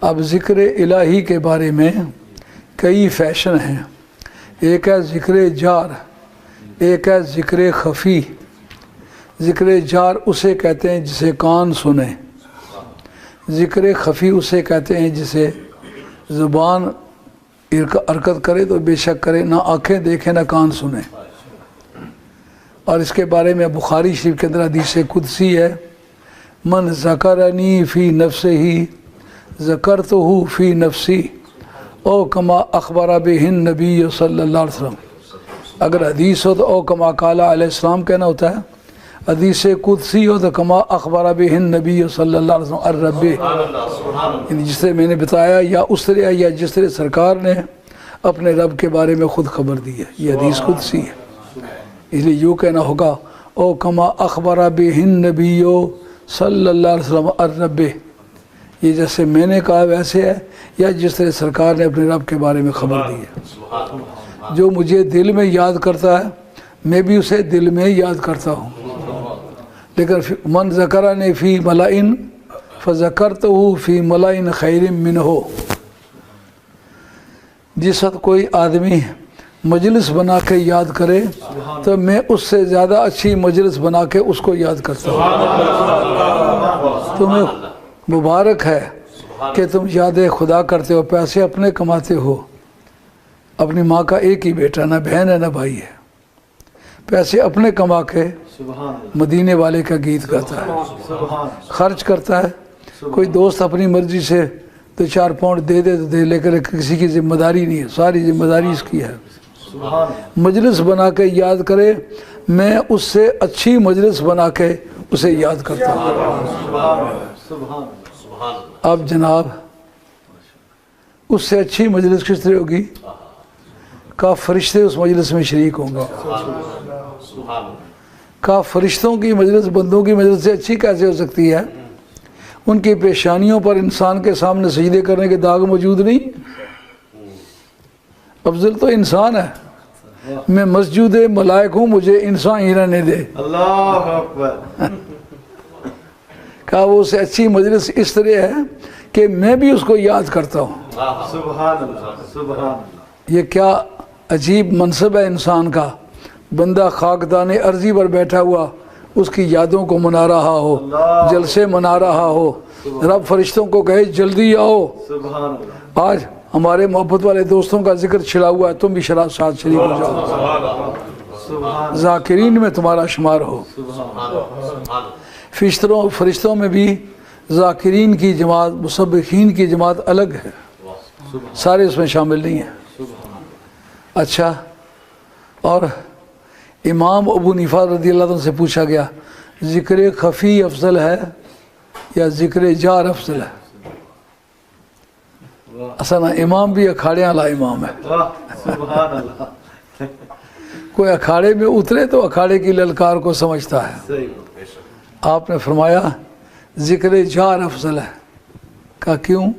اب ذکر الہی کے بارے میں کئی فیشن ہیں. ایک ہے ذکر جار، ایک ہے ذکر خفی. ذکر جار اسے کہتے ہیں جسے کان سنے، ذکر خفی اسے کہتے ہیں جسے زبان حرکت کرے تو بے شک کرے، نہ آنکھیں دیکھیں نہ کان سنیں. اور اس کے بارے میں بخاری شریف کے اندر حدیث قدسی ہے، من ذکرنی فی نفسہ ذکرتہ فی نفسی او کما اخبر بہ النبی صلی اللہ علیہ وسلم. اگر حدیث ہو تو او کما قال علیہ السلام کہنا ہوتا ہے، حدیث قدسی ہو تو کما اخبر بہ النبی صلی اللہ علیہ وسلم الرب، یعنی جس طرح میں نے بتایا یا اس طرح یا جس طرح سرکار نے اپنے رب کے بارے میں خود خبر دی ہے، یہ حدیث قدسی ہے. اس لیے یوں کہنا ہوگا او کما اخبر بہ النبی صلی اللہ علیہ وسلم الرب، یہ جیسے میں نے کہا ویسے ہے یا جس طرح سرکار نے اپنے رب کے بارے میں خبر دی ہے. جو مجھے دل میں یاد کرتا ہے میں بھی اسے دل میں یاد کرتا ہوں. لیکن من ذکرنی فی ملائن فذکرتہ فی ملائن خیر منہ، جس وقت کوئی آدمی مجلس بنا کے یاد کرے تو میں اس سے زیادہ اچھی مجلس بنا کے اس کو یاد کرتا ہوں. تمہیں مبارک ہے کہ تم یاد خدا کرتے ہو، پیسے اپنے کماتے ہو. اپنی ماں کا ایک ہی بیٹا، نہ بہن ہے نہ بھائی ہے، پیسے اپنے کما کے مدینے والے کا گیت گاتا ہے، خرچ کرتا ہے. کوئی دوست اپنی مرضی سے 2-4 پاؤنڈ دے دے تو دے، لیکن کسی کی ذمہ داری نہیں ہے، ساری ذمہ داری اس کی ہے. مجلس بنا کے یاد کرے، میں اس سے اچھی مجلس بنا کے اسے یاد کرتا ہوں. اب جناب اس سے اچھی مجلس کس طرح ہوگی؟ کہ فرشتے اس مجلس میں شریک ہوں گے. کہ فرشتوں کی مجلس بندوں کی مجلس سے اچھی کیسے ہو سکتی ہے؟ ان کی پیشانیوں پر انسان کے سامنے سجدے کرنے کے داغ موجود نہیں. افضل تو انسان ہے. میں مسجود ملائک ہوں، مجھے انسان ہی رہنے دے. اللہ اکبر. کہا وہ سے اچھی مجلس اس طرح ہے کہ میں بھی اس کو یاد کرتا ہوں. سبحان اللہ سبحان اللہ. یہ کیا عجیب منصب ہے انسان کا. بندہ خاکدان ارضی پر بیٹھا ہوا اس کی یادوں کو منا رہا ہو، جلسے منا رہا ہو. رب فرشتوں کو کہے جلدی آؤ، سبحان اللہ. آج ہمارے محبت والے دوستوں کا ذکر چھڑا ہوا ہے، تم بھی ساتھ شریک ہو جاؤ، ذاکرین میں تمہارا شمار ہو. فرشتوں میں بھی ذاکرین کی جماعت، مسبحین کی جماعت الگ ہے، سارے اس میں شامل نہیں ہیں. اچھا، اور امام ابو حنیفہ رضی اللہ عنہ سے پوچھا گیا ذکر خفی افضل ہے یا ذکر جار افضل ہے؟ اصلا امام بھی اکھاڑے والا امام ہے. سبحان اللہ. کوئی اکھاڑے میں اترے تو اکھاڑے کی للکار کو سمجھتا ہے. آپ نے فرمایا ذکر جار افضل ہے. کہا کیوں؟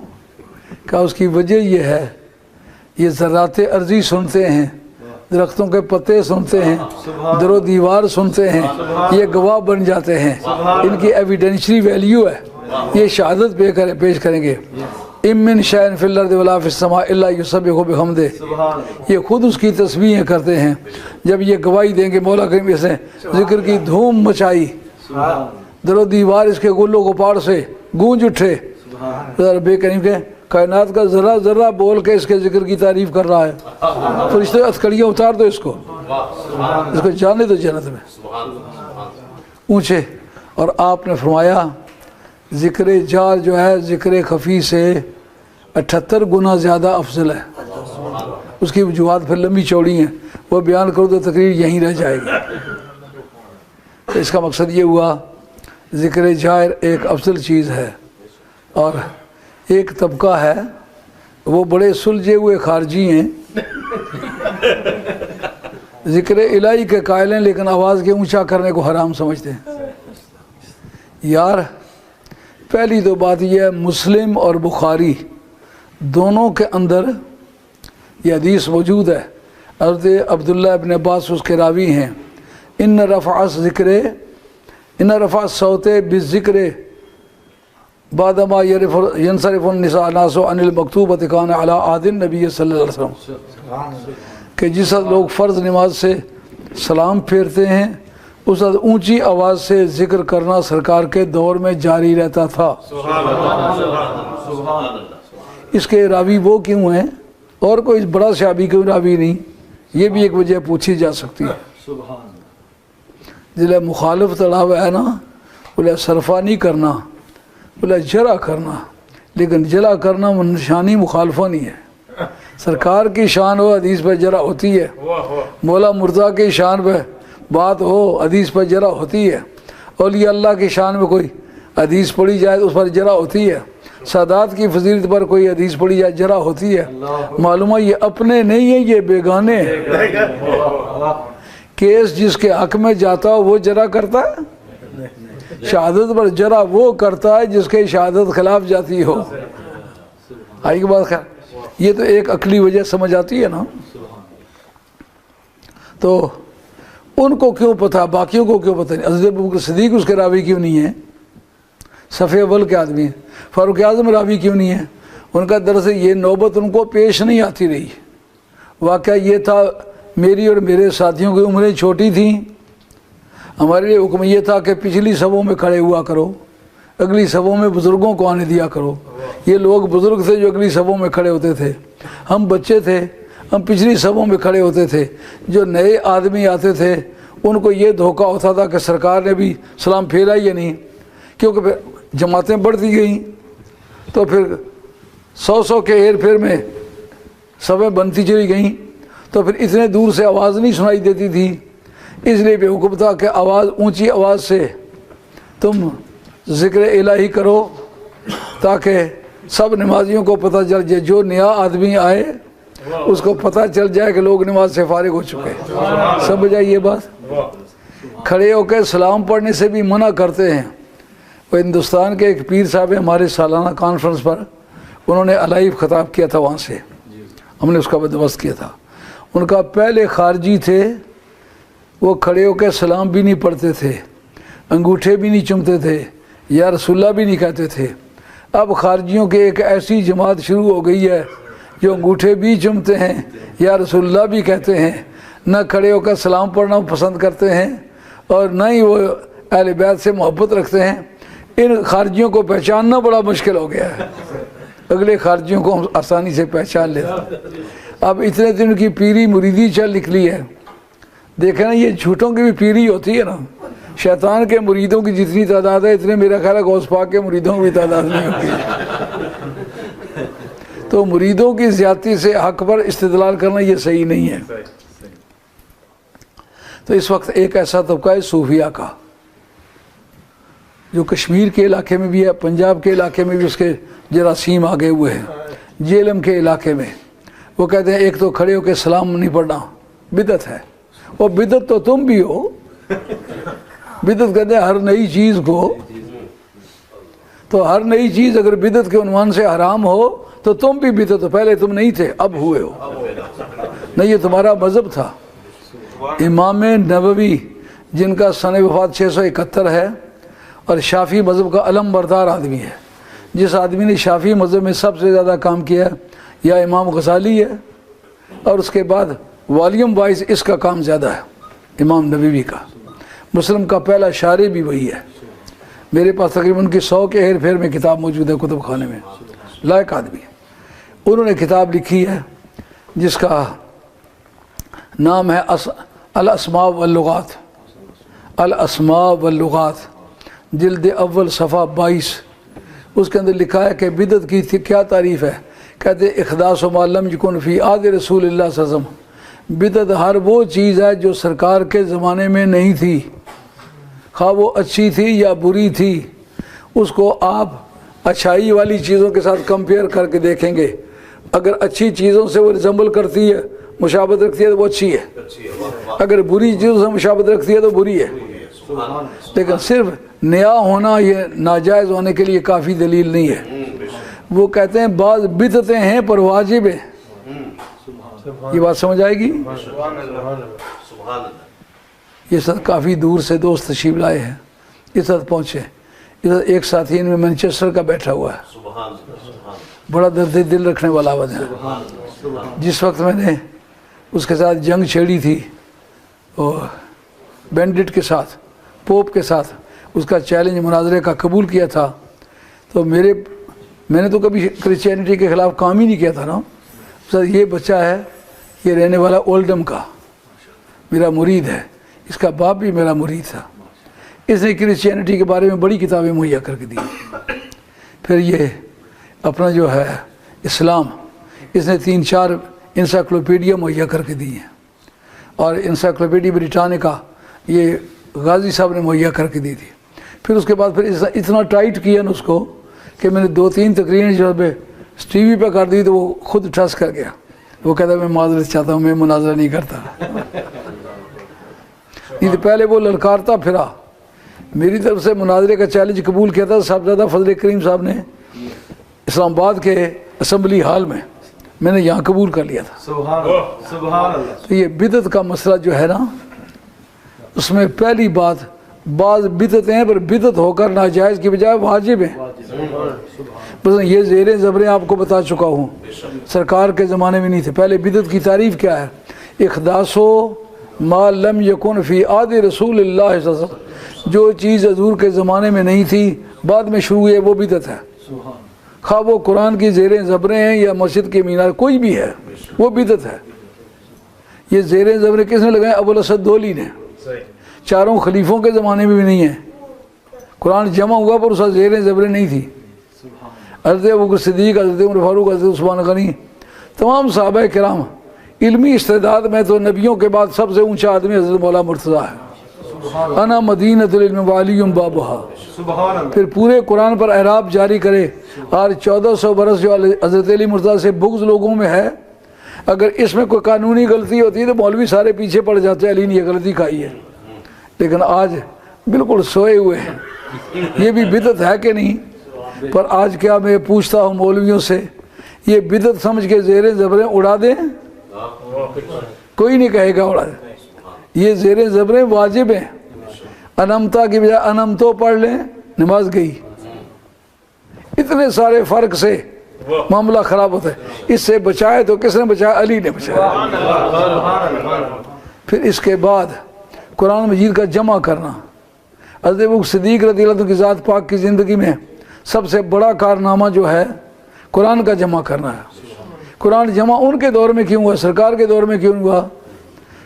کہا اس کی وجہ یہ ہے یہ ذرات ارضی سنتے ہیں، درختوں کے پتے سنتے ہیں، در و دیوار سنتے ہیں، یہ گواہ بن جاتے ہیں، ان کی ایویڈینشری ویلیو ہے، یہ شہادت پیش کریں گے. ام من شیء فی الارض ولا فی السماء الا یسبح بحمدہ، یہ خود اس کی تسبیحیں کرتے ہیں. جب یہ گواہی دیں گے مولا کریم اس نے ذکر کی دھوم مچائی، در و دیوار اس کے گل و غبار سے گونج اٹھے، رب کریم کے کائنات کا ذرہ ذرہ بول کے اس کے ذکر کی تعریف کر رہا ہے. فرشتے ہتھکڑیاں اتار دو اس کو جانے دو جنت میں اونچے. اور آپ نے فرمایا ذکر جار جو ہے ذکر خفی سے 78 گنا زیادہ افضل ہے. اس کی وجوہات پھر لمبی چوڑی ہیں، وہ بیان کرو تو تقریر یہیں رہ جائے گی. تو اس کا مقصد یہ ہوا ذکر جار ایک افضل چیز ہے. اور ایک طبقہ ہے وہ بڑے سلجھے ہوئے خارجی ہیں، ذکر الہی کے قائل ہیں لیکن آواز کے اونچا کرنے کو حرام سمجھتے ہیں. یار پہلی تو بات یہ ہے مسلم اور بخاری دونوں کے اندر یہ حدیث موجود ہے. حضرت عبداللہ ابن عباس اس کے راوی ہیں، ان رفع الصوت بالذکر बादमा यंसरिफुन निसा नासो अनिल मकतूबत कान अला आदिन नबी सल्लल्लाहु अलैहि वसल्लम कि जिस वक्त लोग फ़र्ज़ नमाज से सलाम फेरते हैं उस वक्त ऊंची आवाज़ से ज़िक्र करना सरकार के दौर में जारी रहता था। इसके रावी वो क्यों हैं और कोई बड़ा सहाबी क्यों रावी नहीं, ये भी एक वजह पूछी जा सकती है। जिले मुखालिफ तड़ाव है ना, बोले सरफा नहीं करना, बोले जरा करना, लेकिन जरा करना निशानी मुखालफा नहीं है। सरकार की शान हो हदीस पर जरा होती है, मौला मुर्दा की शान पर बात हो हदीस पर जरा होती है, औलिया अल्लाह की शान में कोई हदीस पढ़ी जाए उस पर जरा होती है, सादात की फजीलत पर कोई हदीस पढ़ी जाए जरा होती है। मालूम है ये अपने नहीं है, ये बेगाने हैं। केस जिसके हक में जाता हो वो जरा करता है, शहादत पर जरा वो करता है जिसके शहादत खिलाफ जाती हो। आई की बात खैर, ये तो एक अकली वजह समझ आती है ना। तो उनको क्यों पता, बाकियों को क्यों पता नहीं? हज़रत अबू बकर सिद्दीक़ उसके रावी क्यों नहीं है? सफ़े अव्वल के आदमी हैं। फ़ारूक आज़म रावी क्यों नहीं है? उनका दरअसल ये नौबत उनको पेश नहीं आती रही। वाक़या ये था, मेरी और मेरे साथियों की उम्रें छोटी थी, हमारे लिए हुक्म ये था कि पिछली सफ़ों में खड़े हुआ करो, अगली सफ़ों में बुज़ुर्गों को आने दिया करो। ये लोग बुज़ुर्ग थे जो अगली सफ़ों में खड़े होते थे, हम बच्चे थे, हम पिछली सफ़ों में खड़े होते थे। जो नए आदमी आते थे उनको ये धोखा होता था कि सरकार ने भी सलाम फेरा या नहीं, क्योंकि फिर जमातें बढ़ती गईं तो फिर 100 के हेर फेर में सफ़ें बनती चली गईं, तो फिर इतने दूर से आवाज़ नहीं सुनाई देती थी। इसलिए भी हुक्म था कि आवाज़ ऊंची आवाज़ से तुम ज़िक्र इलाही करो ताकि सब नमाजियों को पता चल जाए, जो नया आदमी आए उसको पता चल जाए कि लोग नमाज से फारिग हो चुके। समझ आई ये बात? खड़े होकर सलाम पढ़ने से भी मना करते हैं। वो हिंदुस्तान के एक पीर साहब हमारे सालाना कॉन्फ्रेंस पर, उन्होंने अलाइव ख़िताब किया था, वहाँ से हमने उसका बंदोबस्त किया था। उनका पहले खारजी थे, वो खड़े होकर सलाम भी नहीं पढ़ते थे, अंगूठे भी नहीं चूमते थे, या रसूल्ला भी नहीं कहते थे। अब खारजियों की एक ऐसी जमात शुरू हो गई है जो अंगूठे भी चूमते हैं, या रसूल्ला भी कहते हैं, न खड़े होकर सलाम पढ़ना पसंद करते हैं और न ही वो अहले बैत से मोहब्बत रखते हैं। इन खारजियों को पहचानना बड़ा मुश्किल हो गया है, अगले खारजियों को हम आसानी से पहचान लेते। अब इतने दिन की पीरी मुरीदी चल निकली है, देखे ना, ये झूठों की भी पीरी होती है ना। शैतान के मुरीदों की जितनी तादाद है इतने मेरा ख्याल है गौस पाक के मुरीदों की भी तादाद नहीं होती। तो मुरीदों की ज़्यादती से हक पर इस्तेदलाल करना ये सही नहीं है। तो इस वक्त एक ऐसा तबका है सूफिया का, जो कश्मीर के इलाके में भी है, पंजाब के इलाके में भी उसके जरासीम आगे हुए हैं, जेलम के इलाके में। वो कहते हैं एक तो खड़े होकर सलाम नहीं पढ़ना बिदत है, और बिदत तो तुम भी हो। बिदत कहते हैं हर नई चीज़ को, तो हर नई चीज़ अगर बिदत के उन्वान से हराम हो तो तुम भी बिदत हो, पहले तुम नहीं थे अब हुए हो। नहीं, ये तुम्हारा मज़हब था। इमाम नबवी जिनका सन वफ़ात 671 है और शाफ़ी मज़हब का अलम बरदार आदमी है, जिस आदमी ने शाफ़ी मज़हब में सबसे ज़्यादा काम किया या इमाम गज़ाली है, और उसके बाद वॉल्यूम वाइज इसका काम ज़्यादा है इमाम नबवी का। मुस्लिम का पहला शारे भी वही है। मेरे पास तकरीबन उनकी 100 के हेर फेर में किताब मौजूद है कुतुब खाने में। लायक आदमी, उन्होंने किताब लिखी है जिसका नाम है अल अस्मा वल लुगात, अल अस्मा वल लुगात, जिल्द अव्वल सफ़ा 22। उसके अंदर लिखा है कि बिदत की क्या तारीफ़ है। कहते इख़दास मालम यकुन फ़ी आद रसूलिल्लाह सल्लल्लाहु अलैहि वसल्लम, बिदत हर वो चीज़ है जो सरकार के ज़माने में नहीं थी, खा वो अच्छी थी या बुरी थी। उसको आप अच्छाई वाली चीज़ों के साथ कंपेयर करके देखेंगे, अगर अच्छी चीज़ों से वो रिजम्बल करती है, मुशाबत रखती है तो वो अच्छी है, अगर बुरी चीज़ों से मुशाबत रखती है तो बुरी है। लेकिन सिर्फ नया होना ये नाजायज़ होने के लिए काफ़ी दलील नहीं है। वो कहते हैं बाज़ बिदतें हैं पर वाजिब है। ये बात समझ आएगी? ये सब काफ़ी दूर से दोस्त तशरीफ लाए हैं, इस वक्त पहुँचे। इधर एक साथी इनमें मैनचेस्टर का बैठा हुआ है, बड़ा दर्द दिल रखने वाला आदमी है। जिस वक्त मैंने उसके साथ जंग छेड़ी थी और बैंडिट के साथ, पोप के साथ, उसका चैलेंज मुनाजरे का कबूल किया था, तो मैंने तो कभी क्रिश्चियनिटी के ख़िलाफ़ काम ही नहीं किया था ना। सर ये बच्चा है, ये रहने वाला ओल्डम का, मेरा मुरीद है, इसका बाप भी मेरा मुरीद था। इसने क्रिश्चियनिटी के बारे में बड़ी किताबें मुहैया करके दी। फिर ये अपना जो है इस्लाम, इसने 3-4 इंसाइक्लोपीडिया मुहैया करके दी हैं, और इंसाइक्लोपीडिया ब्रिटानिका ये गाजी साहब ने मुहैया करके दी थी। फिर उसके बाद फिर इतना टाइट किया ना उसको कि मैंने 2-3 तकरीरें जो है टीवी पे कर दी, तो वो खुद ठस कर गया। वो कहता मैं माजरत चाहता हूँ, मैं मुनाजरा नहीं करता। नहीं तो पहले वो ललकारता फिरा। मेरी तरफ से मुनाजरे का चैलेंज कबूल किया था साहबजादा फजल करीम साहब ने इस्लामाबाद के असम्बली हाल में, मैंने यहाँ कबूल कर लिया था। सुभान अल्लाह। तो ये बिदत का मसला जो है ना, उसमें पहली बात, बाज़ बिदतें हैं पर बिदत होकर नाजायज़ की बजाय वाजिब है। बस ये ज़ेरें ज़बरें आपको बता चुका हूँ, सरकार के ज़माने में नहीं थे। पहले बिदत की तारीफ़ क्या है? इख़दासो मा लम यकुन फ़ी आदि रसूलिल्लाह सल्लल्लाहु अलैहि वसल्लम, जो चीज़ हजूर के ज़माने में नहीं थी बाद में शुरू हुई है, वो बिदत है। खा वो कुरान की ज़ेरें ज़बरें हैं या मस्जिद के मीनार, कोई भी है, वो बिदत है। ये ज़ेरें ज़बरें किसने लगाए? अबुल असद दोली ने। चारों खलीफों के ज़माने में भी नहीं है। कुरान जमा हुआ पर उसका ज़ेरें ज़बरें नहीं थी। हज़रत अबू बकर सिद्दीक़, हज़रत उमर फारूक, हज़रत उस्मान गनी, तमाम सहाबा किराम, इल्मी इस्तेदाद में तो नबियों के बाद सबसे ऊंचा आदमी हज़रत मौला मुर्तज़ा है। अना मदीनतुल इल्म व अलीयुम बाबुहा। फिर पूरे कुरान पर एराब जारी करे। और 1400 बरस जो हज़रत अली मुर्तज़ा से बुग़्ज़ लोगों में है, अगर इसमें कोई कानूनी गलती होती है तो मौलवी सारे पीछे पड़ जाते हैं, अली ने ये गलती खाई है। लेकिन आज बिल्कुल सोए हुए हैं। ये भी बिदत है कि नहीं? पर आज क्या मैं पूछता हूँ मौलवियों से, ये बिदत समझ के ज़ेरें ज़बरें उड़ा दें? कोई नहीं कहेगा उड़ा दें। ये ज़ेरें ज़बरें वाजिब हैं। अनमता की बजाय अनम तो पढ़ लें, नमाज गई। इतने सारे फ़र्क से मामला ख़राब होता है। इससे बचाए तो किसने बचाया? अली ने बचाया। फिर इसके बाद कुरान मजीद का जमा करना। हज़रत अबू बकर सिद्दीक़ रज़ियल्लाहु अन्हु की ज़ात पाक की ज़िंदगी में सबसे बड़ा कारनामा जो है कुरान का जमा करना है। कुरान जमा उनके दौर में क्यों हुआ? सरकार के दौर में क्यों हुआ?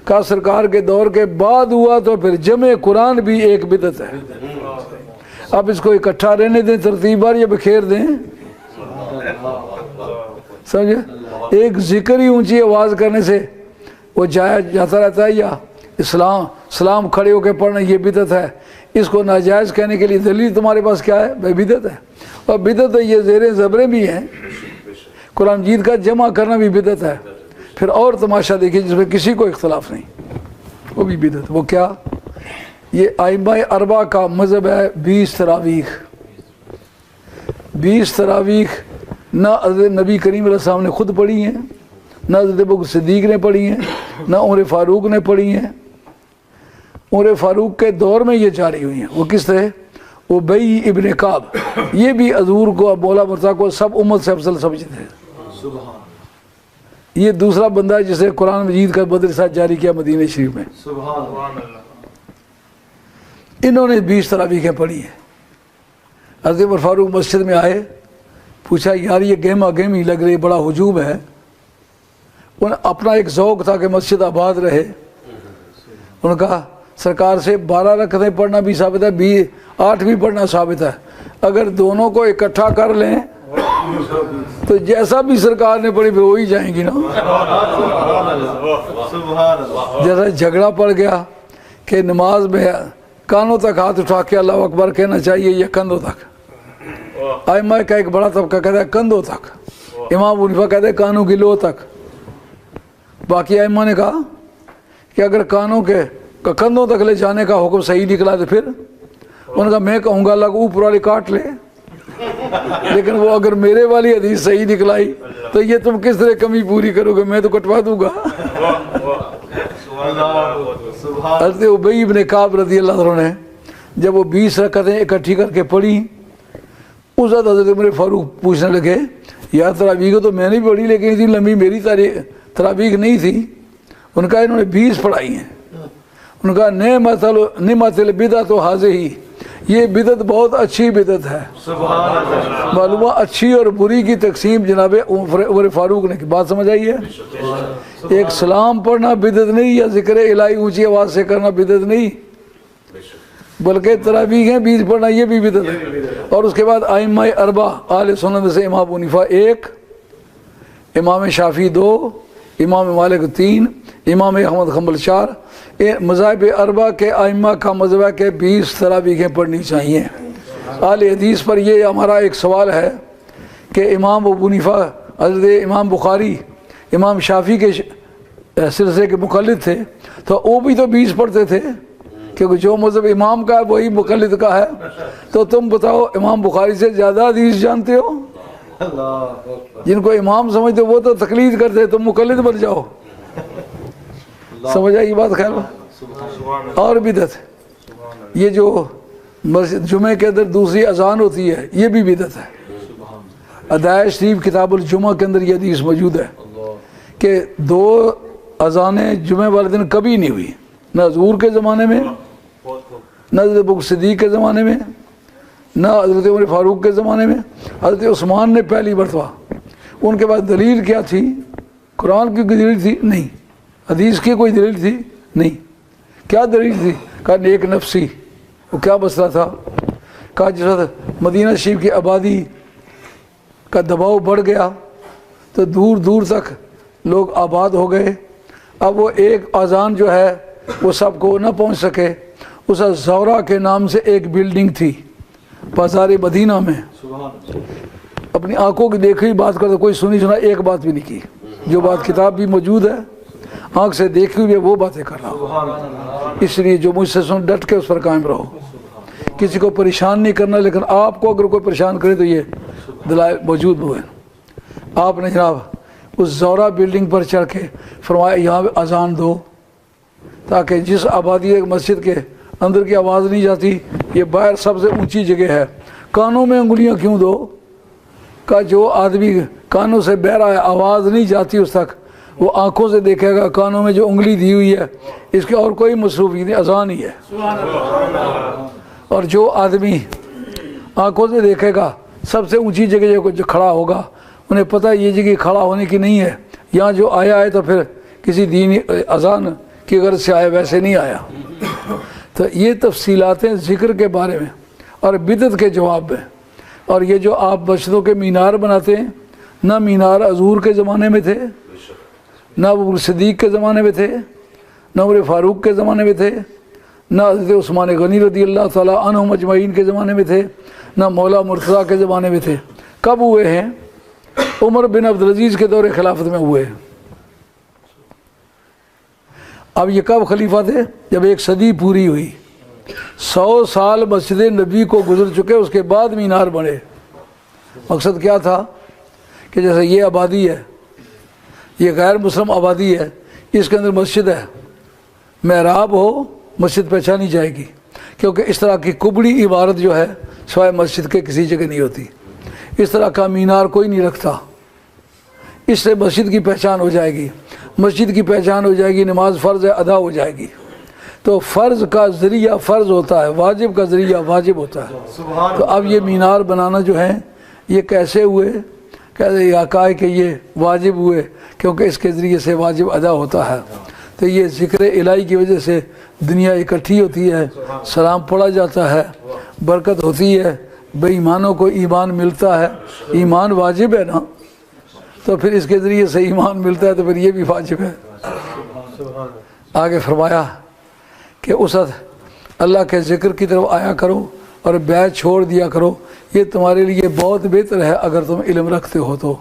कहा सरकार के दौर के बाद हुआ, तो फिर जमे कुरान भी एक बिदत है। अब इसको इकट्ठा रहने दें तरतीबार या बिखेर दें? समझे? एक जिक्र ही ऊंची आवाज़ करने से वो जाता रहता है, या सलाम खड़े होकर पढ़ना ये बिदत है। इसको नाजायज़ कहने के लिए दलील तुम्हारे पास क्या है? भाई बिदत है। और बिदत है ये ज़ेरें ज़बरें भी हैं। कुरान मजीद का जमा करना भी बिदत है। फिर और तमाशा देखिए जिसमें किसी को इख्तलाफ नहीं, वो भी बिदत। वो क्या? ये आइम्मा अरबा का मज़हब है 20 तरावीह। 20 तरावीह ना हज़रत नबी करीम अलैहि सलाम ने ख़ुद पढ़ी हैं, ना हज़रत अबू बकर सिद्दीक़ ने पढ़ी हैं, ना उमर फ़ारूक ने पढ़ी हैं। उमर फ़ारूक के दौर में ये जारी हुई हैं। वो किस थे? उबई इब्न काब। ये भी हज़ूर को, मौला मुर्तज़ा को सब उम्मत से अफजल समझते थे। ये दूसरा बंदा है जिसे कुरान मजीद का मदरसा जारी किया मदीना शरीफ में। इन्होंने 20 तरावीहें पढ़ी हैं। हज़रत उमर फारूक मस्जिद में आए, पूछा यार ये गहमा गहमी लग रही, बड़ा हुजूम है। उन्हें अपना एक ज़ौक़ था कि मस्जिद आबाद रहे। उन्होंने कहा सरकार से 12 रकअतें पढ़ना भी साबित है, 8 भी पढ़ना साबित है। अगर दोनों को इकट्ठा कर लें तो जैसा भी सरकार ने पढ़ी फिर वही जाएंगी ना। जैसा झगड़ा पड़ गया कि नमाज में कानों तक हाथ उठा के अल्लाह अकबर कहना चाहिए या कंधों तक। आइमा का एक बड़ा तबका कहता है कंधों तक, इमाम अबू हनीफा कहते हैं कानों की लो तक। बाकी आइमा ने कहा कि अगर कानों के कंधों तक ले जाने का हुक्म सही निकला तो फिर उन्होंने कहा मैं कहूँगा अल्लाह को ऊपर वाले काट ले, लेकिन वो अगर मेरे वाली हदीस सही निकलाई तो ये तुम किस तरह कमी पूरी करोगे, मैं तो कटवा दूंगा। हज़रत उबई इब्न काब रज़ियल्लाहु अन्हु ने جب وہ 20 رکعتیں اکٹھی کر کے پڑھی، اس وقت حضرت عمر فاروق پوچھنے لگے یار تراویح کو تو میں نے بھی پڑھی لیکن اتنی لمبی میری تراویح نہیں تھی۔ ان کا انہوں نے 20 پڑھائی ہیں۔ ان کا نعمت البدعۃ ھذہ، یہ بدعت بہت اچھی بدعت ہے۔ سبحان اللہ۔ معلومہ اچھی اور بری کی تقسیم جناب عمر فاروق نے کی بات سمجھ آئی ہے۔ ایک سلام پڑھنا بدعت نہیں، یا ذکر الہی اونچی آواز سے کرنا بدعت نہیں، بلکہ تراویح ہیں 20 پڑھنا یہ بھی بدعت ہے۔ اور اس کے بعد ائمہ اربعہ اہل سنت سے امام ابو حنیفہ 1، امام شافعی 2، امام مالک 3، امام احمد حنبل 4۔ مذاہب اربعہ کے ائمہ کا مذہب ہے کہ 20 تراویحیں پڑھنی چاہیے۔ اہل حدیث پر یہ ہمارا ایک سوال ہے کہ امام ابو حنیفہ، حضرت امام بخاری امام شافعی کے سلسلے کے مقلد تھے، تو وہ بھی تو 20 پڑھتے تھے، کیونکہ جو مذہب امام کا ہے وہی مقلد کا ہے۔ تو تم بتاؤ امام بخاری سے زیادہ حدیث جانتے ہو؟ جن کو امام سمجھتے وہ تو تقلید کرتے، تم مقلد بن جاؤ۔ سمجھ آئی بات؟ خیر اور بدعت یہ جو مسجد جمعے کے اندر دوسری اذان ہوتی ہے یہ بھی بدعت ہے۔ ادائے شریف کتاب الجمعہ کے اندر یہ حدیث موجود ہے کہ 2 اذانیں جمعے والے دن کبھی نہیں ہوئی، نہ حضور کے زمانے میں، نہ حضرت ابوبکر صدیق کے زمانے میں، نہ حضرت عمر فاروق کے زمانے میں۔ حضرت عثمان نے پہلی مرتبہ، ان کے بعد دلیل کیا تھی؟ قرآن کی کوئی دلیل تھی؟ نہیں۔ حدیث کی کوئی دلیل تھی؟ نہیں۔ کیا دلیل تھی؟ کہا نیک نفسی۔ وہ کیا مسئلہ تھا؟ کہا جس وقت مدینہ شریف کی آبادی کا دباؤ بڑھ گیا تو دور دور تک لوگ آباد ہو گئے، اب وہ ایک اذان جو ہے وہ سب کو نہ پہنچ سکے۔ اس زورا کے نام سے ایک بلڈنگ تھی بازار مدینہ میں، اپنی آنکھوں کی دیکھی بات کرتا، کوئی سنی سنا ایک بات بھی نہیں کی، جو بات کتاب بھی موجود ہے، آنکھ سے دیکھی ہوئی وہ باتیں کر رہا ہوں۔ اس لیے جو مجھ سے سن ڈٹ کے اس پر قائم رہو، کسی کو پریشان نہیں کرنا، لیکن آپ کو اگر کوئی پریشان کرے تو یہ دلائل موجود ہوئے۔ آپ نے جناب اس زورا بلڈنگ پر چڑھ کے فرمایا یہاں پہ اذان دو، تاکہ جس آبادی مسجد کے اندر کی آواز نہیں جاتی، یہ باہر سب سے اونچی جگہ ہے، کانوں میں انگلیاں کیوں دو؟ کہ جو آدمی کانوں سے بہرا ہے آواز نہیں جاتی اس تک، وہ آنکھوں سے دیکھے گا، کانوں میں جو انگلی دی ہوئی ہے اس کے اور کوئی مصروفیت نہیں، اذان ہی ہے۔ اور جو آدمی آنکھوں سے دیکھے گا سب سے اونچی جگہ جو کھڑا ہوگا، انہیں پتہ یہ جگہ کھڑا ہونے کی نہیں ہے، یہاں جو آیا ہے تو پھر کسی دینی اذان کی غرض سے آیا، ویسے نہیں آیا۔ تو یہ تفصیلاتیں ذکر کے بارے میں اور بدعت کے جواب میں۔ اور یہ جو آپ مسجدوں کے مینار بناتے ہیں، نہ مینار حضور کے زمانے میں تھے، نہ ابوبکر صدیق کے زمانے میں تھے، نہ عمر فاروق کے زمانے میں تھے، نہ حضرت عثمان غنی رضی اللہ تعالیٰ عنہم اجمعین کے زمانے میں تھے، نہ مولا مرتضیٰ کے زمانے میں تھے۔ کب ہوئے ہیں؟ عمر بن عبدالعزیز کے دور خلافت میں ہوئے۔ اب یہ کب خلیفہ تھے؟ جب 1 صدی پوری ہوئی، 100 سال مسجد نبی کو گزر چکے، اس کے بعد مینار بنے۔ مقصد کیا تھا کہ جیسے یہ آبادی ہے، یہ غیر مسلم آبادی ہے، اس کے اندر مسجد ہے، محراب ہو مسجد پہچانی جائے گی، کیونکہ اس طرح کی کبڑی عبارت جو ہے سوائے مسجد کے کسی جگہ نہیں ہوتی، اس طرح کا مینار کوئی نہیں رکھتا، اس سے مسجد کی پہچان ہو جائے گی، مسجد کی پہچان ہو جائے گی، نماز فرض ہے ادا ہو جائے گی۔ تو فرض کا ذریعہ فرض ہوتا ہے، واجب کا ذریعہ واجب ہوتا ہے۔ تو اب یہ مینار بنانا جو ہے یہ کیسے ہوئے؟ کہتے یا کہا کہ یہ واجب ہوئے کیونکہ اس کے ذریعے سے واجب ادا ہوتا ہے۔ تو یہ ذکر الہی کی وجہ سے دنیا اکٹھی ہوتی ہے، سلام پڑھا جاتا ہے، برکت ہوتی ہے، بے ایمانوں کو ایمان ملتا ہے، ایمان واجب ہے نا، تو پھر اس کے ذریعے سے ایمان ملتا ہے تو پھر یہ بھی واجب ہے۔ آگے فرمایا کہ اس وقت اللہ کے ذکر کی طرف آیا کرو اور بیعت چھوڑ دیا کرو، یہ تمہارے لیے بہت بہتر ہے اگر تم علم رکھتے ہو تو۔